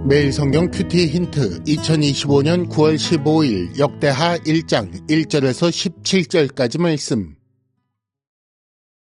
매일 성경 큐티 힌트 2025년 9월 15일 역대하 1장 1절에서 17절까지 말씀.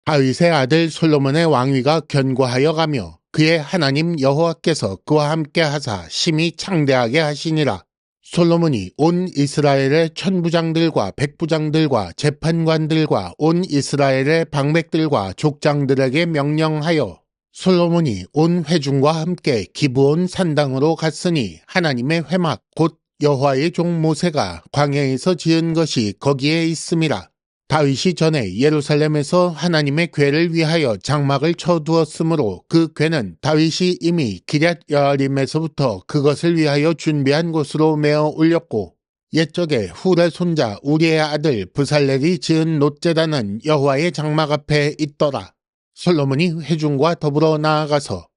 다윗의 아들 솔로몬의 왕위가 견고하여 가며 그의 하나님 여호와께서 그와 함께 하사 심히 창대하게 하시니라. 솔로몬이 온 이스라엘의 천부장들과 백부장들과 재판관들과 온 이스라엘의 방백들과 족장들에게 명령하여 솔로몬이 온 회중과 함께 기브온 산당으로 갔으니 하나님의 회막 곧 여호와의 종 모세가 광야에서 지은 것이 거기에 있음이라. 다윗이 전에 예루살렘에서 하나님의 궤를 위하여 장막을 쳐두었으므로 그 궤는 다윗이 이미 기럇 여아림에서부터 그것을 위하여 준비한 곳으로 메어 올렸고, 옛적에 훌의 손자 우리의 아들 브살렐이 지은 놋제단은 여호와의 장막 앞에 있더라. 솔로몬이 회중과 더불어 나아가서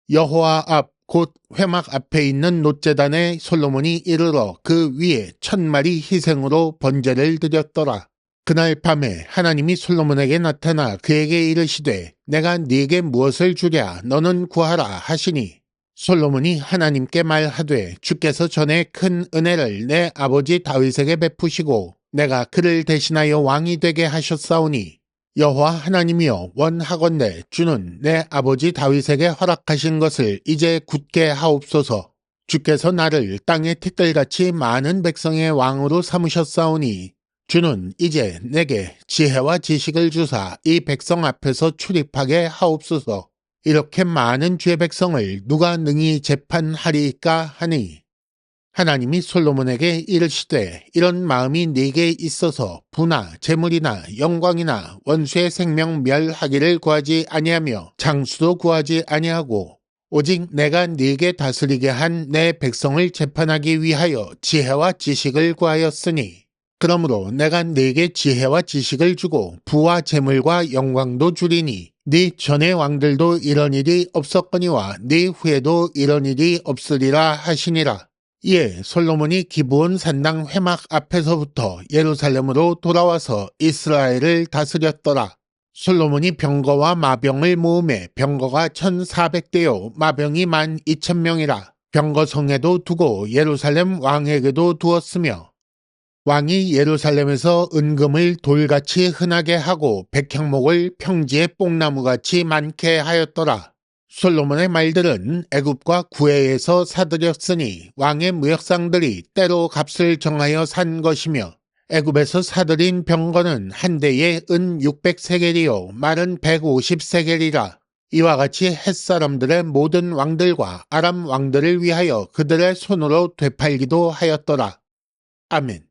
여호와 앞 곧 회막 앞에 있는 놋제단에 솔로몬이 이르러 그 위에 1000마리 희생으로 번제를 드렸더라. 그날 밤에 하나님이 솔로몬에게 나타나 그에게 이르시되 내가 네게 무엇을 주랴 너는 구하라 하시니, 솔로몬이 하나님께 말하되 주께서 전에 큰 은혜를 내 아버지 다윗에게 베푸시고 내가 그를 대신하여 왕이 되게 하셨사오니 여호와 하나님이여 원하건대 주는 내 아버지 다윗에게 허락하신 것을 이제 굳게 하옵소서. 주께서 나를 땅의 티끌같이 많은 백성의 왕으로 삼으셨사오니 주는 이제 내게 지혜와 지식을 주사 이 백성 앞에서 출입하게 하옵소서. 이렇게 많은 주의 백성을 누가 능히 재판하리이까 하니, 하나님이 솔로몬에게 이르시되 이런 마음이 네게 있어서 부나 재물이나 영광이나 원수의 생명 멸하기를 구하지 아니하며 장수도 구하지 아니하고 오직 내가 네게 다스리게 한 내 백성을 재판하기 위하여 지혜와 지식을 구하였으니, 그러므로 내가 네게 지혜와 지식을 주고 부와 재물과 영광도 주리니 네 전의 왕들도 이런 일이 없었거니와 네 후에도 이런 일이 없으리라 하시니라. 이에 솔로몬이 기브온 산당 회막 앞에서부터 예루살렘으로 돌아와서 이스라엘을 다스렸더라. 솔로몬이 병거와 마병을 모으매 병거가 1400대요 마병이 12,000명이라. 병거성에도 두고 예루살렘 왕에게도 두었으며, 왕이 예루살렘에서 은금을 돌같이 흔하게 하고 백향목을 평지의 뽕나무같이 많게 하였더라. 솔로몬의 말들은 애굽과 구해에서 사들였으니 왕의 무역상들이 때로 값을 정하여 산 것이며, 애굽에서 사들인 병거는 한 대에 은 600세겔이요 말은 150세겔이라. 이와 같이 햇사람들의 모든 왕들과 아람 왕들을 위하여 그들의 손으로 되팔기도 하였더라. 아멘.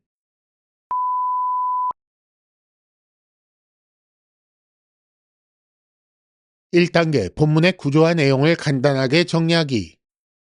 (1단계) 본문의 구조와 내용을 간단하게 정리하기.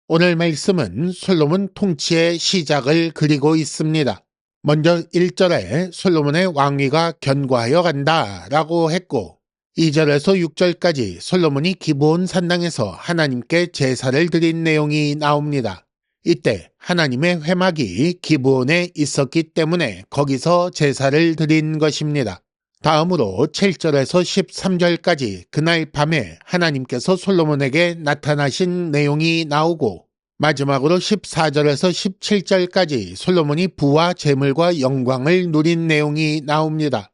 오늘 말씀은 솔로몬 통치의 시작을 그리고 있습니다. 먼저 1절에 솔로몬의 왕위가 견고하여 간다 라고 했고, 2절에서 6절까지 솔로몬이 기브온 산당에서 하나님께 제사를 드린 내용이 나옵니다. 이때 하나님의 회막이 기브온에 있었기 때문에 거기서 제사를 드린 것입니다. 다음으로 7절에서 13절까지 그날 밤에 하나님께서 솔로몬에게 나타나신 내용이 나오고, 마지막으로 14절에서 17절까지 솔로몬이 부와 재물과 영광을 누린 내용이 나옵니다.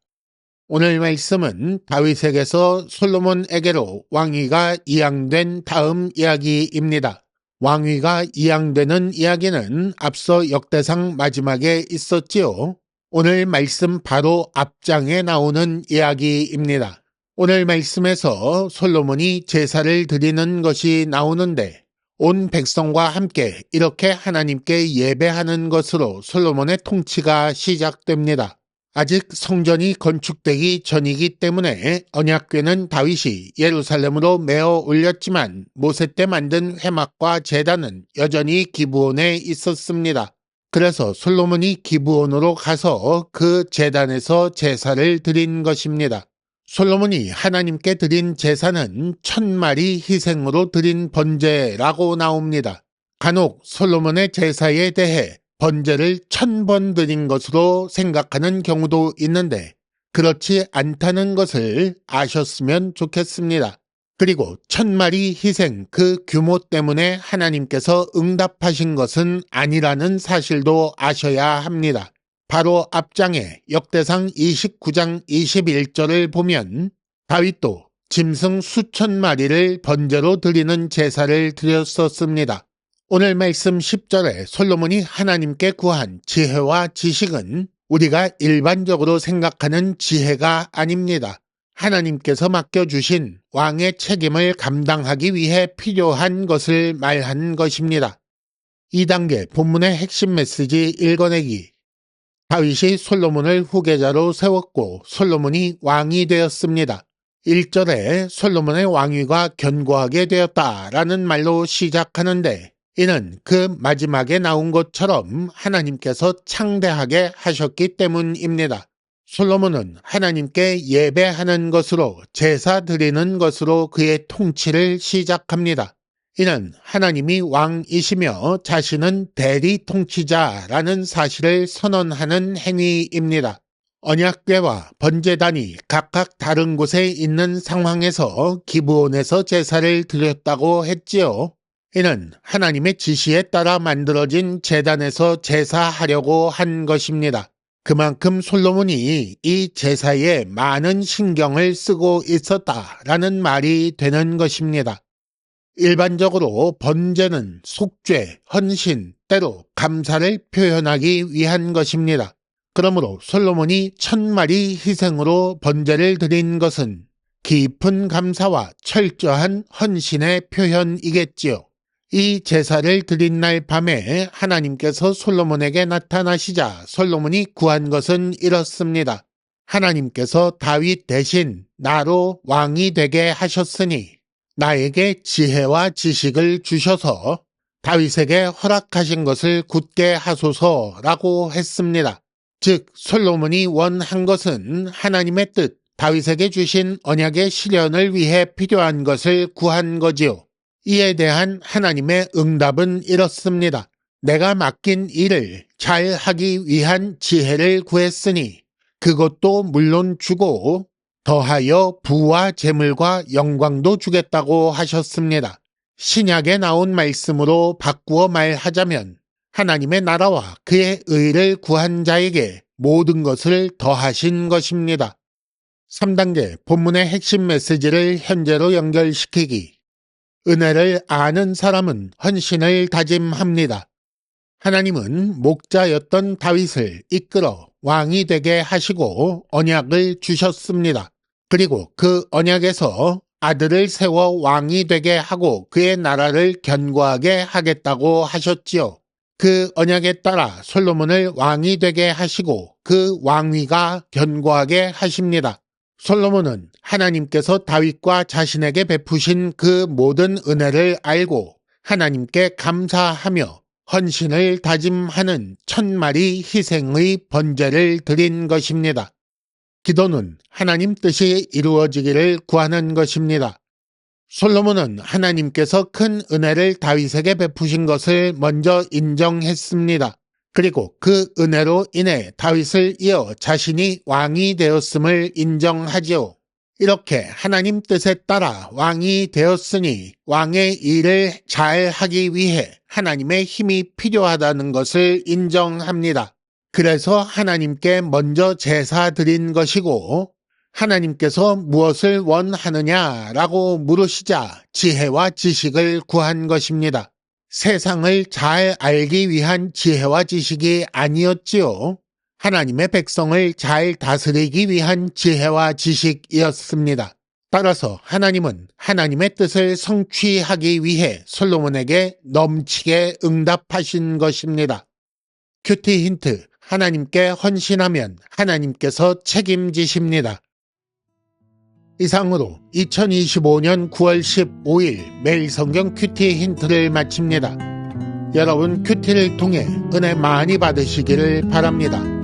오늘 말씀은 다윗에게서 솔로몬에게로 왕위가 이양된 다음 이야기입니다. 왕위가 이양되는 이야기는 앞서 역대상 마지막에 있었지요. 오늘 말씀 바로 앞장에 나오는 이야기입니다. 오늘 말씀에서 솔로몬이 제사를 드리는 것이 나오는데, 온 백성과 함께 이렇게 하나님께 예배하는 것으로 솔로몬의 통치가 시작됩니다. 아직 성전이 건축되기 전이기 때문에 언약궤는 다윗이 예루살렘으로 메어 올렸지만 모세 때 만든 회막과 제단은 여전히 기브온에 있었습니다. 그래서 솔로몬이 기브온으로 가서 그 제단에서 제사를 드린 것입니다. 솔로몬이 하나님께 드린 제사는 1000마리 희생으로 드린 번제라고 나옵니다. 간혹 솔로몬의 제사에 대해 번제를 1000번 드린 것으로 생각하는 경우도 있는데 그렇지 않다는 것을 아셨으면 좋겠습니다. 그리고 1000마리 희생 그 규모 때문에 하나님께서 응답하신 것은 아니라는 사실도 아셔야 합니다. 바로 앞장에 역대상 29장 21절을 보면 다윗도 짐승 수천 마리를 번제로 드리는 제사를 드렸었습니다. 오늘 말씀 10절에 솔로몬이 하나님께 구한 지혜와 지식은 우리가 일반적으로 생각하는 지혜가 아닙니다. 하나님께서 맡겨주신 왕의 책임을 감당하기 위해 필요한 것을 말한 것입니다. 2단계 본문의 핵심 메시지 읽어내기. 다윗이 솔로몬을 후계자로 세웠고 솔로몬이 왕이 되었습니다. 1절에 솔로몬의 왕위가 견고하게 되었다라는 말로 시작하는데 이는 그 마지막에 나온 것처럼 하나님께서 창대하게 하셨기 때문입니다. 솔로몬은 하나님께 예배하는 것으로 제사 드리는 것으로 그의 통치를 시작합니다. 이는 하나님이 왕이시며 자신은 대리 통치자라는 사실을 선언하는 행위입니다. 언약궤와 번제단이 각각 다른 곳에 있는 상황에서 기브온에서 제사를 드렸다고 했지요. 이는 하나님의 지시에 따라 만들어진 제단에서 제사하려고 한 것입니다. 그만큼 솔로몬이 이 제사에 많은 신경을 쓰고 있었다라는 말이 되는 것입니다. 일반적으로 번제는 속죄, 헌신, 때로 감사를 표현하기 위한 것입니다. 그러므로 솔로몬이 1000마리 희생으로 번제를 드린 것은 깊은 감사와 철저한 헌신의 표현이겠지요. 이 제사를 드린 날 밤에 하나님께서 솔로몬에게 나타나시자 솔로몬이 구한 것은 이렇습니다. 하나님께서 다윗 대신 나로 왕이 되게 하셨으니 나에게 지혜와 지식을 주셔서 다윗에게 허락하신 것을 굳게 하소서라고 했습니다. 즉 솔로몬이 원한 것은 하나님의 뜻, 다윗에게 주신 언약의 실현을 위해 필요한 것을 구한 거지요. 이에 대한 하나님의 응답은 이렇습니다. 내가 맡긴 일을 잘 하기 위한 지혜를 구했으니 그것도 물론 주고 더하여 부와 재물과 영광도 주겠다고 하셨습니다. 신약에 나온 말씀으로 바꾸어 말하자면 하나님의 나라와 그의 의를 구한 자에게 모든 것을 더하신 것입니다. 3단계 본문의 핵심 메시지를 현재로 연결시키기. 은혜를 아는 사람은 헌신을 다짐합니다. 하나님은 목자였던 다윗을 이끌어 왕이 되게 하시고 언약을 주셨습니다. 그리고 그 언약에서 아들을 세워 왕이 되게 하고 그의 나라를 견고하게 하겠다고 하셨지요. 그 언약에 따라 솔로몬을 왕이 되게 하시고 그 왕위가 견고하게 하십니다. 솔로몬은 하나님께서 다윗과 자신에게 베푸신 그 모든 은혜를 알고 하나님께 감사하며 헌신을 다짐하는 1000마리 희생의 번제를 드린 것입니다. 기도는 하나님 뜻이 이루어지기를 구하는 것입니다. 솔로몬은 하나님께서 큰 은혜를 다윗에게 베푸신 것을 먼저 인정했습니다. 그리고 그 은혜로 인해 다윗을 이어 자신이 왕이 되었음을 인정하지요. 이렇게 하나님 뜻에 따라 왕이 되었으니 왕의 일을 잘 하기 위해 하나님의 힘이 필요하다는 것을 인정합니다. 그래서 하나님께 먼저 제사 드린 것이고 하나님께서 무엇을 원하느냐라고 물으시자 지혜와 지식을 구한 것입니다. 세상을 잘 알기 위한 지혜와 지식이 아니었지요. 하나님의 백성을 잘 다스리기 위한 지혜와 지식이었습니다. 따라서 하나님은 하나님의 뜻을 성취하기 위해 솔로몬에게 넘치게 응답하신 것입니다. 큐티 힌트, 하나님께 헌신하면 하나님께서 책임지십니다. 이상으로 2025년 9월 15일 매일 성경 큐티 힌트를 마칩니다. 여러분 큐티를 통해 은혜 많이 받으시기를 바랍니다.